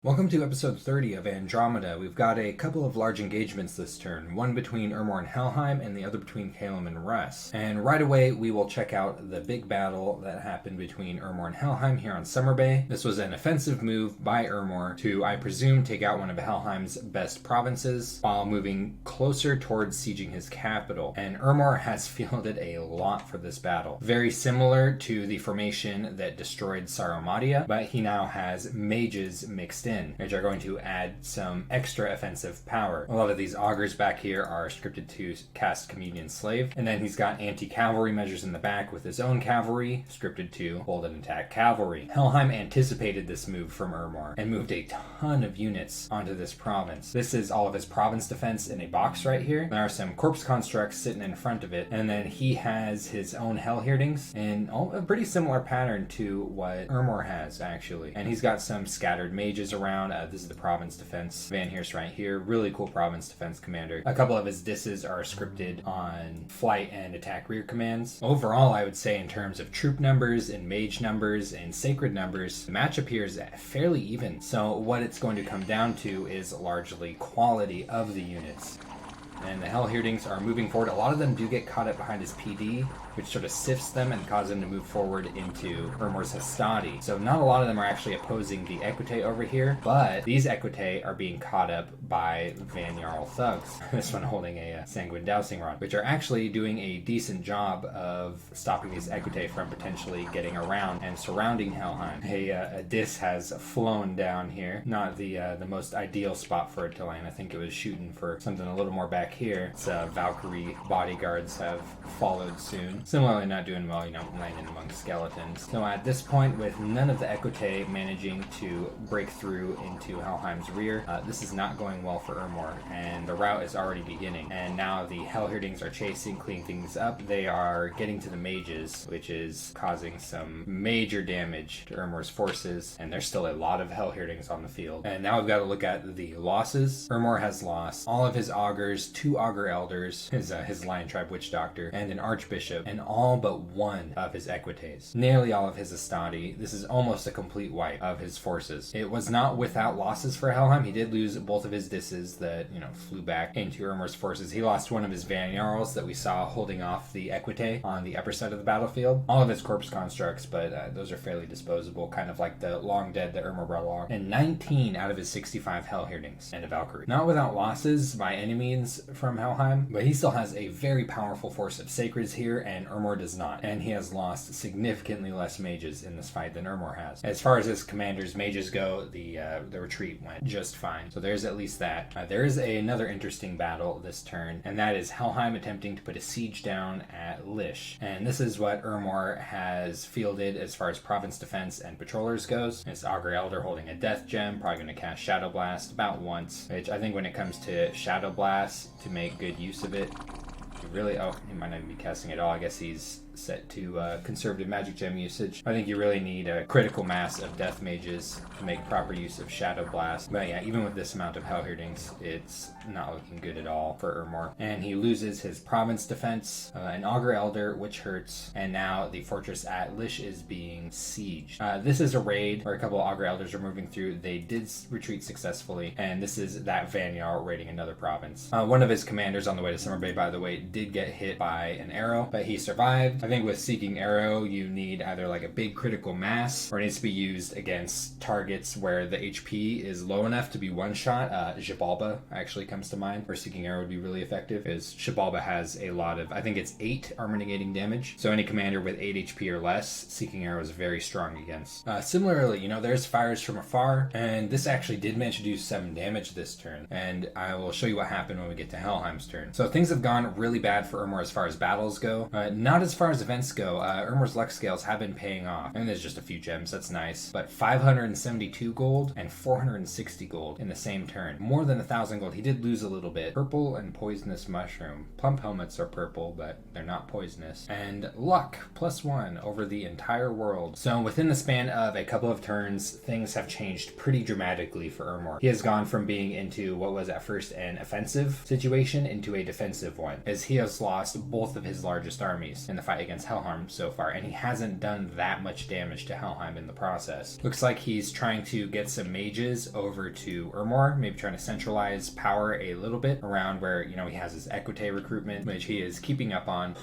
Welcome to episode 30 of Andromeda. We've got a couple of large engagements this turn, one between Ermor and Helheim and the other between Calum and Russ. And right away we will check out the big battle that happened between Ermor and Helheim here on Summer Bay. This was an offensive move by Ermor to, I presume, take out one of Helheim's best provinces while moving closer towards sieging his capital. And Ermor has fielded a lot for this battle. Very similar to the formation that destroyed Saromadia, but he now has mages mixed in, which are going to add some extra offensive power. A lot of these augurs back here are scripted to cast Communion Slave, and then he's got anti-cavalry measures in the back with his own cavalry, scripted to hold and attack cavalry. Helheim anticipated this move from Ermor and moved a ton of units onto this province. This is all of his province defense in a box right here. There are some corpse constructs sitting in front of it, and then he has his own Hellhirdings in a pretty similar pattern to what Ermor has, actually. And he's got some scattered mages around. This is the province defense. Van Heerst right here. Really cool province defense commander. A couple of his disses are scripted on flight and attack rear commands. Overall, I would say in terms of troop numbers and mage numbers and sacred numbers, the matchup here is fairly even. So what it's going to come down to is largely quality of the units. And the Hellhirdings are moving forward. A lot of them do get caught up behind his PD, which sort of sifts them and causes them to move forward into Ermor's Hastati. So not a lot of them are actually opposing the Equite over here, but these Equite are being caught up by Van Jarl thugs. This one holding a Sanguine Dowsing Rod, which are actually doing a decent job of stopping these Equite from potentially getting around and surrounding Helheim. A dis has flown down here. Not the most ideal spot for it to land. I think it was shooting for something a little more back here. Its Valkyrie bodyguards have followed soon. Similarly, not doing well, landing among skeletons. So at this point, with none of the Equite managing to break through into Helheim's rear, this is not going well for Ermor, and the rout is already beginning. And now the Hellhirdings are chasing, cleaning things up. They are getting to the mages, which is causing some major damage to Ermor's forces, and there's still a lot of Hellhirdings on the field. And now we've got to look at the losses. Ermor has lost all of his augurs, 2 augur elders, his Lion Tribe Witch Doctor, and an archbishop, and all but one of his Equites. Nearly all of his Astati. This is almost a complete wipe of his forces. It was not without losses for Helheim. He did lose both of his disses that, flew back into Ermor's forces. He lost one of his Van Jarls that we saw holding off the Equite on the upper side of the battlefield. All of his corpse constructs, but those are fairly disposable, kind of like the long dead that Ermor brought along. And 19 out of his 65 Hellhirdings and a Valkyrie. Not without losses by any means from Helheim, but he still has a very powerful force of Sacreds here, and Ermor does not. And he has lost significantly less mages in this fight than Ermor has. As far as his commander's mages go, the retreat went just fine. So there's at least that. There is another interesting battle this turn, and that is Helheim attempting to put a siege down at Lish. And this is what Ermor has fielded as far as province defense and patrollers goes. His Augur Elder holding a death gem, probably going to cast Shadow Blast about once, which I think when it comes to Shadow Blast, to make good use of it, he might not even be casting at all. I guess he's set to conservative magic gem usage. I think you really need a critical mass of death mages to make proper use of Shadow Blast. But yeah, even with this amount of Hellhirdings, it's not looking good at all for Ermor. And he loses his province defense, an Augur Elder, which hurts, and now the fortress at Lish is being sieged. This is a raid where a couple of Augur Elders are moving through. They did retreat successfully, and this is that Van Jarl raiding another province. One of his commanders on the way to Summer Bay, by the way, did get hit by an arrow, but he survived. I think with Seeking Arrow, you need either like a big critical mass, or it needs to be used against targets where the HP is low enough to be one-shot. Xibalba actually comes to mind, where Seeking Arrow would be really effective, because Xibalba has a lot of, I think it's 8 armor-negating damage. So any commander with 8 HP or less, Seeking Arrow is very strong against. Similarly, there's Fires from Afar, and this actually did manage to do 7 damage this turn, and I will show you what happened when we get to Helheim's turn. So things have gone really bad for Ermor as far as battles go. Not as far as events go. Ermor's luck scales have been paying off, and there's just a few gems, that's nice, but 572 gold and 460 gold in the same turn. More than 1,000 gold. He did lose a little bit. Purple and Poisonous Mushroom. Plump helmets are purple, but they're not poisonous. And luck, +1 over the entire world. So within the span of a couple of turns, things have changed pretty dramatically for Ermor. He has gone from being into what was at first an offensive situation into a defensive one, as he has lost both of his largest armies in the fight fight against Helheim so far, and he hasn't done that much damage to Helheim in the process. Looks like he's trying to get some mages over to Urmor, maybe trying to centralize power a little bit around where, you know, he has his Equite recruitment, which he is keeping up on.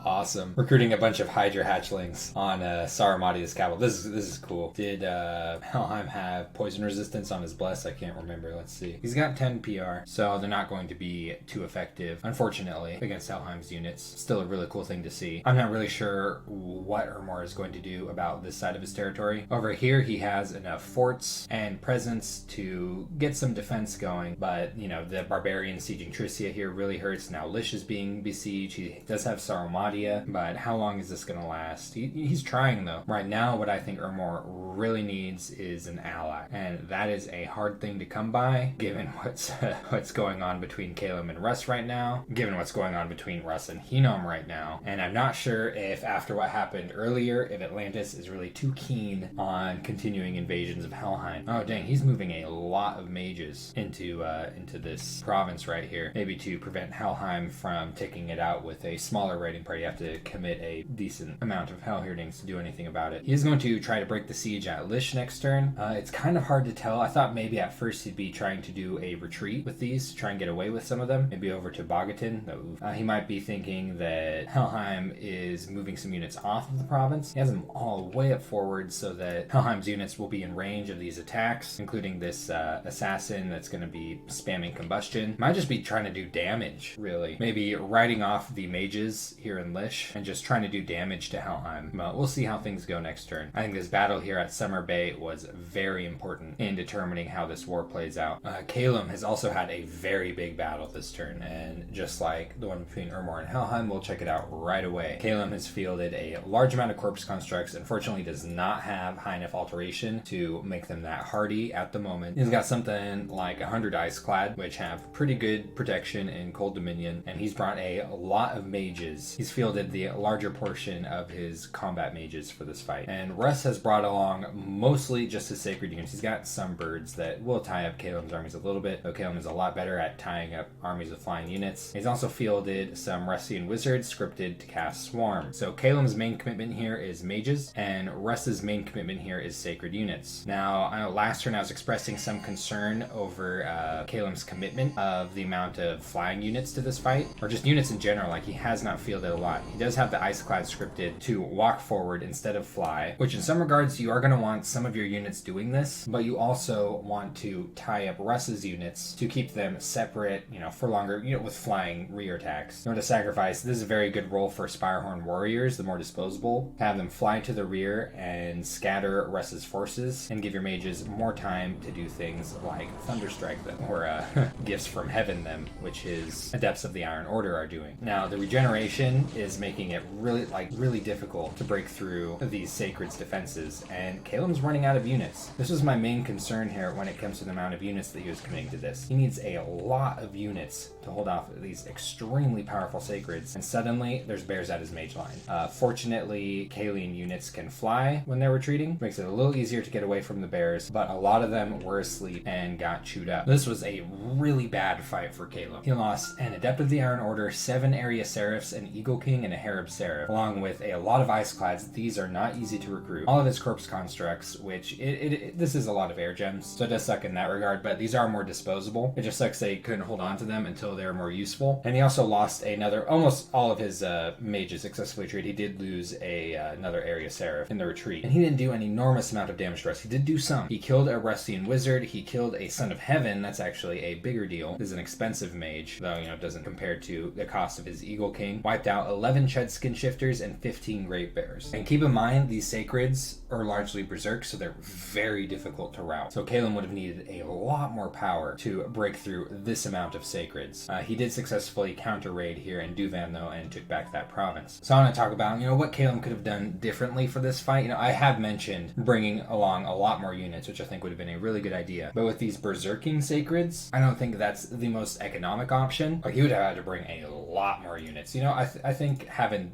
Awesome. Recruiting a bunch of Hydra hatchlings on Saramatia's capital. This is cool. Did Helheim have poison resistance on his bless? I can't remember. Let's see. He's got 10 PR, so they're not going to be too effective, unfortunately, against Helheim's units. Still a really cool thing to see. I'm not really sure what Urmor is going to do about this side of his territory. Over here, he has enough forts and presence to get some defense going, but, you know, the barbarians sieging Tricia here really hurts. Now Lish is being besieged. He does have Sarumatia, but how long is this going to last? He's trying, though. Right now, what I think Urmor really needs is an ally, and that is a hard thing to come by, given what's going on between Calum and Russ right now, given what's going on between Russ and Henom right now, and I'm not sure if, after what happened earlier, if Atlantis is really too keen on continuing invasions of Helheim. Oh dang, he's moving a lot of mages into this province right here, maybe to prevent Helheim from taking it out with a smaller raiding party. You have to commit a decent amount of Hellhirdings to do anything about it. He's going to try to break the siege at Lish next turn. It's kind of hard to tell. I thought maybe at first he'd be trying to do a retreat with these to try and get away with some of them, maybe over to Bogatin. He might be thinking that Helheim is moving some units off of the province. He has them all way up forward so that Helheim's units will be in range of these attacks, including this assassin that's going to be spamming combustion. Might just be trying to do damage, really. Maybe riding off the mages here in Lish and just trying to do damage to Helheim. Well, we'll see how things go next turn. I think this battle here at Summer Bay was very important in determining how this war plays out. Calum has also had a very big battle this turn, and just like the one between Urmor and Helheim, we'll check it out right away. Calum has fielded a large amount of corpse constructs. Unfortunately, does not have high enough alteration to make them that hardy at the moment. He's got something like 100 Ice Clad, which have pretty good protection in Cold Dominion, and he's brought a lot of mages. He's fielded the larger portion of his combat mages for this fight, and Russ has brought along mostly just his sacred units. He's got some birds that will tie up Calum's armies a little bit, though Calum is a lot better at tying up armies of flying units. He's also fielded some Russian wizards scripted to cast Swarm. So Calum's main commitment here is mages, and Russ's main commitment here is sacred units. Now, I know last turn I was expressing some concern over Calum's commitment of the amount of flying units to this fight, or just units in general. Like, he has not fielded a lot. He does have the Ice Clad scripted to walk forward instead of fly, which in some regards you are going to want some of your units doing this, but you also want to tie up Russ's units to keep them separate, you know, for longer, you know, with flying rear attacks. In order to sacrifice, this is a very good role for Spirehorn warriors, the more disposable. Have them fly to the rear and scatter Russ's forces, and give your mages more time to do things like Thunderstrike them, or Gifts from Heaven them, which his Adepts of the Iron Order are doing. Now, the regeneration is making it really difficult to break through these Sacred's defenses, and Calum's running out of units. This was my main concern here when it comes to the amount of units that he was committing to this. He needs a lot of units to hold off these extremely powerful Sacreds, and suddenly there's bears at his mage line. Fortunately, Kalian units can fly when they're retreating, makes it a little easier to get away from the bears, but a lot of them were asleep and got chewed up. This was a really bad fight for Calum. He lost an Adept of the Iron Order, 7 Area Seraphs, an Eagle King, and a Harib Seraph, along with a lot of Ice Clads. These are not easy to recruit. All of his corpse constructs, which this is a lot of air gems, so it does suck in that regard, but these are more disposable. It just sucks they couldn't hold on to them until they're more useful. And he also lost almost all of his mages successfully retreat. He did lose another Area Seraph in the retreat, and he didn't do an enormous amount of damage to us. He did do some. He killed a Rustian wizard. He killed a Son of Heaven. That's actually a bigger deal. This is an expensive mage, though, you know, it doesn't compare to the cost of his Eagle King. Wiped out 11 Chud Skin Shifters and 15 Great Bears. And keep in mind, these Sacreds are largely berserk, so they're very difficult to rout. So Calum would have needed a lot more power to break through this amount of Sacreds. He did successfully counter raid here in Duvan, though, and took back that province. So I want to talk about, you know, what Calum could have done differently for this fight. You know, I have mentioned bringing along a lot more units, which I think would have been a really good idea. But with these berserking Sacreds, I don't think that's the most economic option. Like, he would have had to bring a lot more units. You know, I think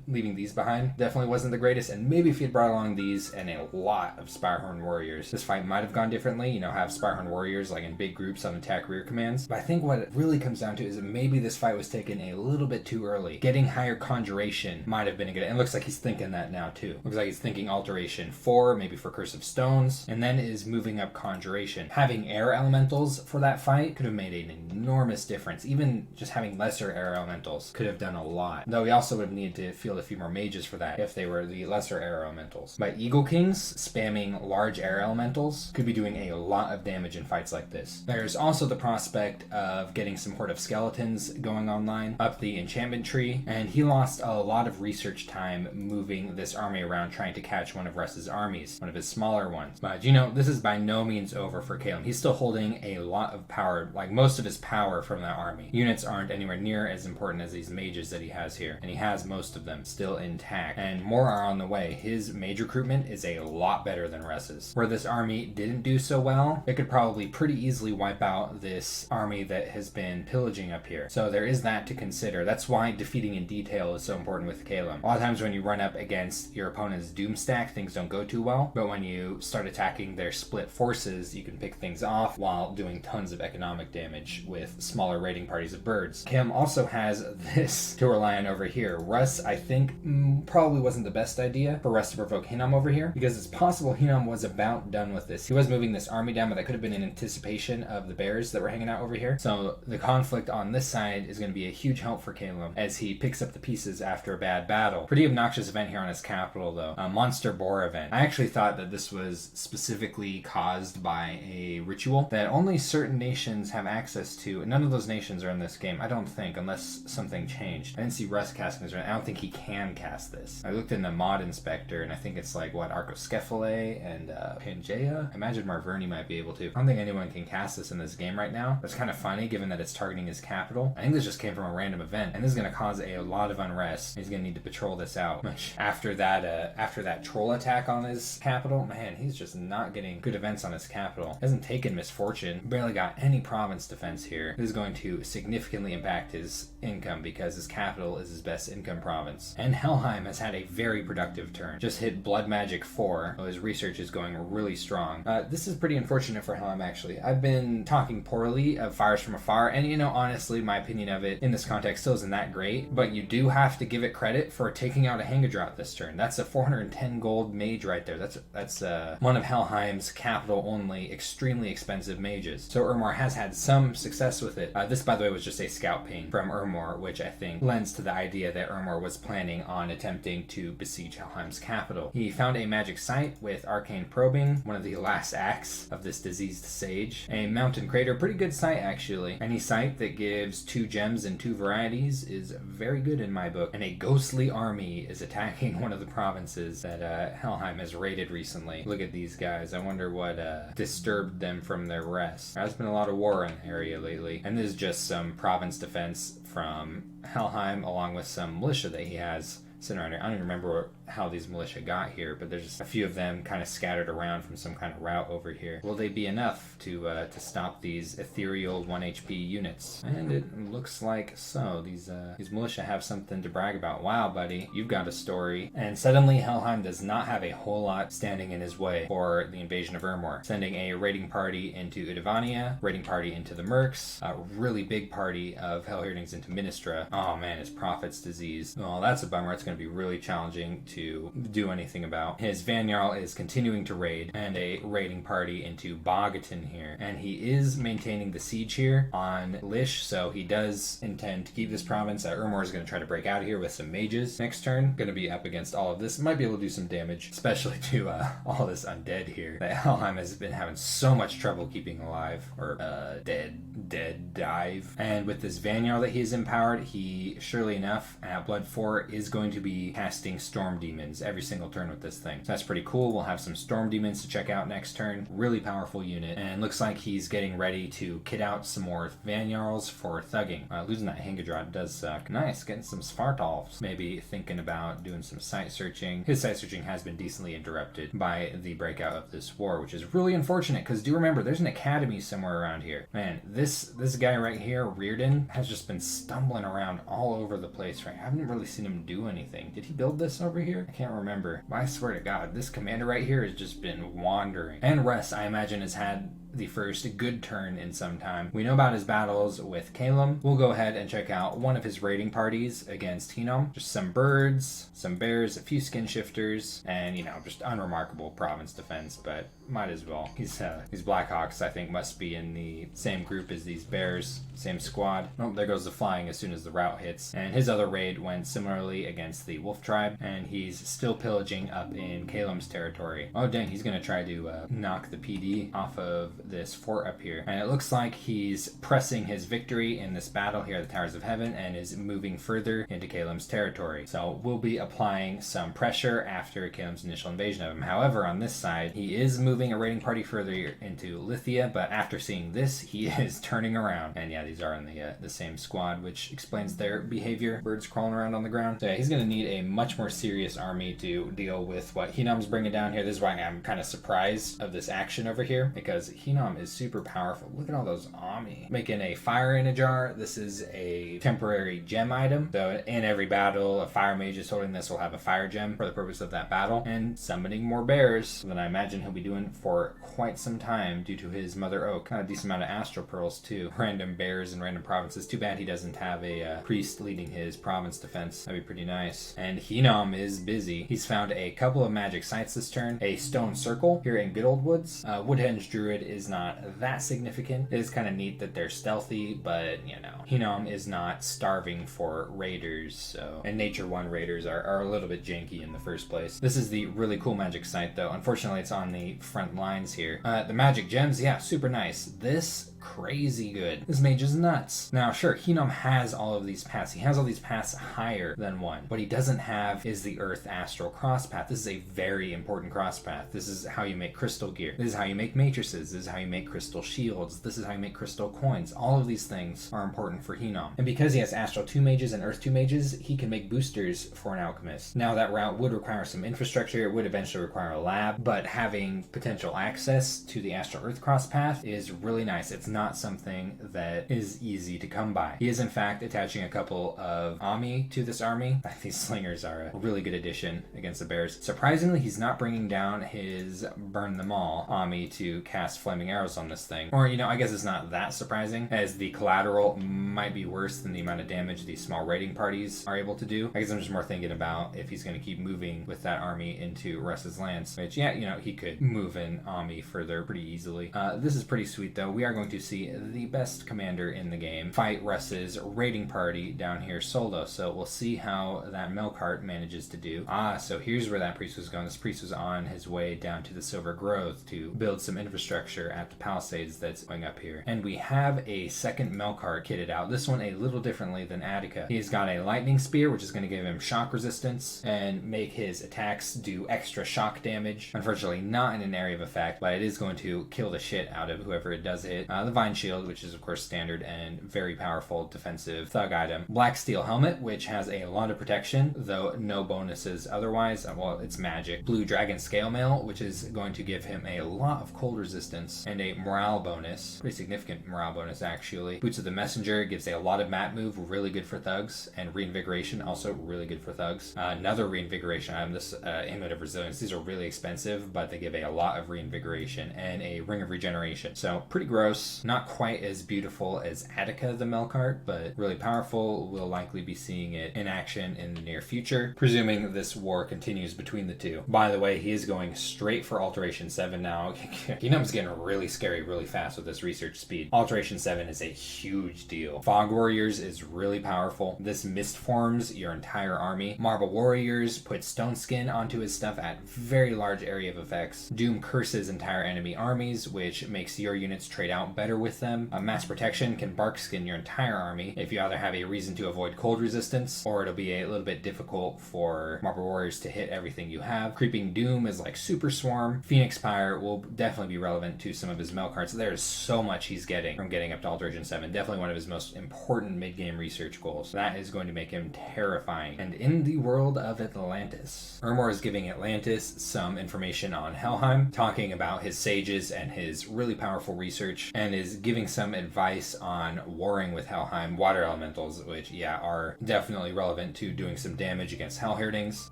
leaving these behind definitely wasn't the greatest, and maybe if he had brought along these and a lot of Spirehorn warriors, this fight might have gone differently. You know, have Spirehorn warriors like in big groups on attack rear commands. But I think what it really comes down to is that maybe this fight was taken a little bit too early. Getting higher conjuration alteration might have been a good. It looks like he's thinking that now too. Looks like he's thinking alteration 4, maybe for Curse of Stones, and then is moving up conjuration. Having air elementals for that fight could have made an enormous difference. Even just having lesser air elementals could have done a lot. Though we also would have needed to field a few more mages for that if they were the lesser air elementals. But Eagle Kings spamming large air elementals could be doing a lot of damage in fights like this. There's also the prospect of getting some Horde of Skeletons going online up the enchantment tree, and he lost a lot of research time moving this army around trying to catch one of Russ's armies, one of his smaller ones. But this is by no means over for Caleb. He's still holding a lot of power, like most of his power from that army. Units aren't anywhere near as important as these mages that he has here, and he has most of them still intact, and more are on the way. His mage recruitment is a lot better than Russ's. Where this army didn't do so well, it could probably pretty easily wipe out this army that has been pillaging up here. So there is that to consider. That's why defeating in detail is so important with Caleb. A lot of times when you run up against your opponent's doom stack, things don't go too well, but when you start attacking their split forces, you can pick things off while doing tons of economic damage with smaller raiding parties of birds. Kim also has this to rely on over here. Russ, I think, probably wasn't the best idea for Russ to provoke Hinnom over here, because it's possible Hinnom was about done with this. He was moving this army down, but that could have been in anticipation of the bears that were hanging out over here. So the conflict on this side is going to be a huge help for Caleb as he picks up the pieces after a bad battle. Pretty obnoxious event here on his capital, though. A monster boar event. I actually thought that this was specifically caused by a ritual that only certain nations have access to. None of those nations are in this game, I don't think, unless something changed. I didn't see Russ casting this. I don't think he can cast this. I looked in the mod inspector, and I think it's like, what, Arcoscephalae and Pangea? I imagine Marverni might be able to. I don't think anyone can cast this in this game right now. That's kind of funny, given that it's targeting his capital. I think this just came from a random event, and this is going to cause a lot of unrest. He's going to need to patrol this out. Which, after that troll attack on his capital, man, he's just not getting good events on his capital. Hasn't taken misfortune. Barely got any province defense here. This is going to significantly impact his income because his capital is his best income province. And Helheim has had a very productive turn. Just hit Blood Magic 4. So his research is going really strong. This is pretty unfortunate for Helheim, actually. I've been talking poorly of Fires from Afar, and honestly, my opinion of it in this context still isn't that great, but you do have to give it credit for taking out a Hangedrot this turn. That's a 410 gold mage right there. That's one of Helheim's capital only extremely expensive mages. So Urmor has had some success with it. This, by the way, was just a scout ping from Urmor, which I think lends to the idea that Urmor was planning on attempting to besiege Helheim's capital. He found a magic site with arcane probing, one of the last acts of this diseased sage. A mountain crater, pretty good site actually. Any site that gives 2 gems and 2 varieties is very good in my book. And a ghostly army is attacking one of the provinces that Helheim has raided recently. Look at these guys. I wonder what disturbed them from their rest. There's been a lot of war in the area lately. And this is just some province defense from Helheim along with some militia that he has sitting around here. I don't even remember how these militia got here, but there's just a few of them kind of scattered around from some kind of route over here. Will they be enough to stop these ethereal 1 HP units? And it looks like so. These militia have something to brag about. Wow, buddy, you've got a story. And suddenly Helheim does not have a whole lot standing in his way for the invasion of Urmor. Sending a raiding party into Udavania, raiding party into the Mercs, a really big party of Hellherdings into Ministra. Oh man, his prophet's disease. Well, that's a bummer. It's going to be really challenging to do anything about. His Van Jarl is continuing to raid, and a raiding party into Bogatin here. And he is maintaining the siege here on Lish, so he does intend to keep this province. Urmor is going to try to break out of here with some mages next turn. Going to be up against all of this. Might be able to do some damage, especially to all this undead here that Helheim has been having so much trouble keeping alive, or dead dive. And with this Van Jarl that he has empowered, he, surely enough, at Blood 4 is going to be casting Storm Demons every single turn with this thing. So that's pretty cool. We'll have some Storm Demons to check out next turn. Really powerful unit. And looks like he's getting ready to kit out some more Van Jarls for thugging. Losing that Hangedrot does suck. Nice, getting some Svartalfs. Maybe thinking about doing some site searching. His site searching has been decently interrupted by the breakout of this war, which is really unfortunate, because do remember, there's an academy somewhere around here. Man, this guy right here, Reardon, has just been stumbling around all over the place, right? I haven't really seen him do anything. Did he build this over here? I can't remember. But I swear to God, this commander right here has just been wandering. And Russ, I imagine, has had the first good turn in some time. We know about his battles with Calum. We'll go ahead and check out one of his raiding parties against Hinom. Just some birds, some bears, a few skin shifters, and just unremarkable province defense, but might as well. These Blackhawks, I think, must be in the same group as these bears, same squad. Oh, there goes the flying as soon as the rout hits. And his other raid went similarly against the wolf tribe, and he's still pillaging up in Calum's territory. Oh dang, he's gonna try to knock the PD off of this fort up here. And it looks like he's pressing his victory in this battle here at the Towers of Heaven and is moving further into Calum's territory. So we'll be applying some pressure after Calum's initial invasion of him. However, on this side, he is moving a raiding party further into Lithia, but after seeing this, he is turning around. And yeah, these are in the same squad, which explains their behavior. Birds crawling around on the ground. So yeah, he's going to need a much more serious army to deal with what Hinom's bringing down here. This is why I'm kind of surprised of this action over here, because Hinom is super powerful. Look at all those Ami. Making a fire in a jar. This is a temporary gem item. So in every battle, a fire mage is holding this will have a fire gem for the purpose of that battle. And summoning more bears that I imagine he'll be doing for quite some time due to his Mother Oak. Kind of decent amount of astral pearls too. Random bears in random provinces. Too bad he doesn't have a priest leading his province defense. That'd be pretty nice. And Hinom is busy. He's found a couple of magic sites this turn. A stone circle here in Good Old Woods. Woodhenge Druid is not that significant. It is kind of neat that they're stealthy, but Hinom is not starving for raiders. So, and Nature 1 raiders are a little bit janky in the first place. This is the really cool magic site though. Unfortunately, it's on the front lines here. The magic gems, yeah, super nice. This crazy good. This mage is nuts. Now, sure, Hinom has all of these paths. He has all these paths higher than one. What he doesn't have is the Earth Astral cross path. This is a very important cross path. This is how you make crystal gear. This is how you make matrices. This is how you make crystal shields. This is how you make crystal coins. All of these things are important for Hinom. And because he has Astral 2 mages and Earth 2 mages, he can make boosters for an alchemist. Now, that route would require some infrastructure. It would eventually require a lab, but having potential access to the Astral Earth cross path is really nice. It's not something that is easy to come by. He is in fact attaching a couple of Ami to this army. These slingers are a really good addition against the bears. Surprisingly, he's not bringing down his Burn Them All Ami to cast flaming arrows on this thing. Or, I guess it's not that surprising, as the collateral might be worse than the amount of damage these small raiding parties are able to do. I guess I'm just more thinking about if he's going to keep moving with that army into Russ's lands, which, yeah, he could move an Ami further pretty easily. This is pretty sweet, though. We are going to see the best commander in the game fight Russ's raiding party down here solo. So we'll see how that Melkart manages to do. So here's where that priest was going. This priest was on his way down to the Silver Grove to build some infrastructure at the Palisades that's going up here. And we have a second Melkart kitted out. This one a little differently than Attica. He's got a lightning spear, which is going to give him shock resistance and make his attacks do extra shock damage. Unfortunately, not in an area of effect, but it is going to kill the shit out of whoever it does hit. The Vine Shield, which is of course standard and very powerful defensive thug item. Black Steel Helmet, which has a lot of protection, though no bonuses otherwise. Well, it's magic. Blue Dragon Scale Mail, which is going to give him a lot of cold resistance and a morale bonus. Pretty significant morale bonus, actually. Boots of the Messenger gives a lot of map move, really good for thugs, and Reinvigoration, also really good for thugs. Another Reinvigoration item, this Amulet of Resilience. These are really expensive, but they give a lot of Reinvigoration and a Ring of Regeneration. So pretty gross. Not quite as beautiful as Attica the Melkart, but really powerful. We'll likely be seeing it in action in the near future, presuming this war continues between the two. By the way, he is going straight for Alteration 7 now. Hinom's getting really scary really fast with this research speed. Alteration 7 is a huge deal. Fog Warriors is really powerful. This mist forms your entire army. Marble Warriors put Stone Skin onto his stuff at very large area of effects. Doom curses entire enemy armies, which makes your units trade out better with them. Mass Protection can bark skin your entire army if you either have a reason to avoid cold resistance, or it'll be a little bit difficult for Marble Warriors to hit everything you have. Creeping Doom is like Super Swarm. Phoenix Pyre will definitely be relevant to some of his Melkarts. There's so much he's getting from getting up to Alteration 7. Definitely one of his most important mid-game research goals. That is going to make him terrifying. And in the world of Atlantis, Ermor is giving Atlantis some information on Helheim, talking about his sages and his really powerful research, and is giving some advice on warring with Helheim water elementals, which, yeah, are definitely relevant to doing some damage against Hellherdings.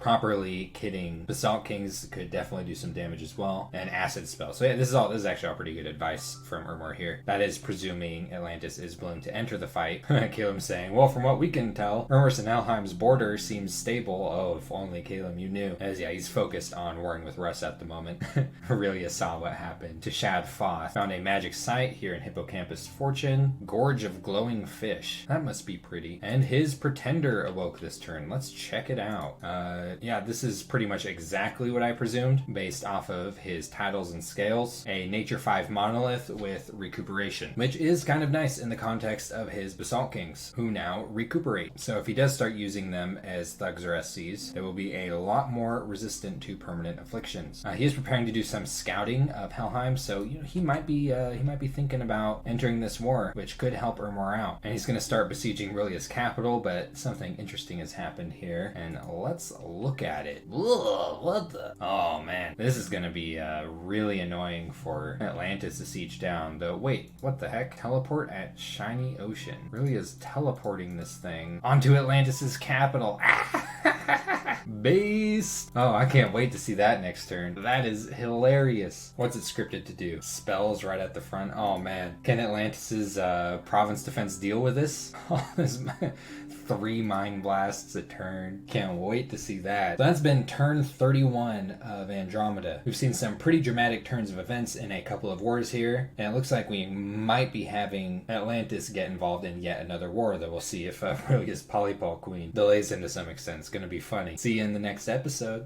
Properly kitting Basalt Kings could definitely do some damage as well, and acid spells. So yeah, this is actually out pretty good advice from Ermor here. That is presuming Atlantis is willing to enter the fight. Caleb saying, well, from what we can tell, Ermor's and Helheim's border seems stable. Oh, if only Caleb you knew. As yeah, he's focused on warring with Russ at the moment. Aurelia saw what happened to Shad Foth. Found a magic site here in Hippocampus Fortune. Gorge of glowing fish. That must be pretty. And his pretender awoke this turn. Let's check it out. Yeah, this is pretty much exactly what I presumed based off of his titles and scales. A Nature 5 monolith with recuperation, which is kind of nice in the context of his Basalt Kings, who now recuperate. So if he does start using them as thugs or SCs, they will be a lot more resistant to permanent afflictions. He is preparing to do some scouting of Helheim, so he might be thinking about entering this war, which could help Ermor out. And he's going to start besieging Rilia's capital, but something interesting has happened here, and let's look at it. Ugh, what the? Oh man, this is going to be really annoying for Atlantis to siege down. Though, wait, what the heck? Teleport at Shiny Ocean. Rilia's teleporting this thing onto Atlantis's capital. Beast! Oh, I can't wait to see that next turn. That is hilarious. What's it scripted to do? Spells right at the front. Oh man. Can Atlantis's province defense deal with this? Oh, this 3 Mind Blasts a turn. Can't wait to see that. So that's been turn 31 of Andromeda. We've seen some pretty dramatic turns of events in a couple of wars here, and it looks like we might be having Atlantis get involved in yet another war, though we'll see if Rilia's Polypole Queen delays him to some extent. It's going to be funny. See you in the next episode.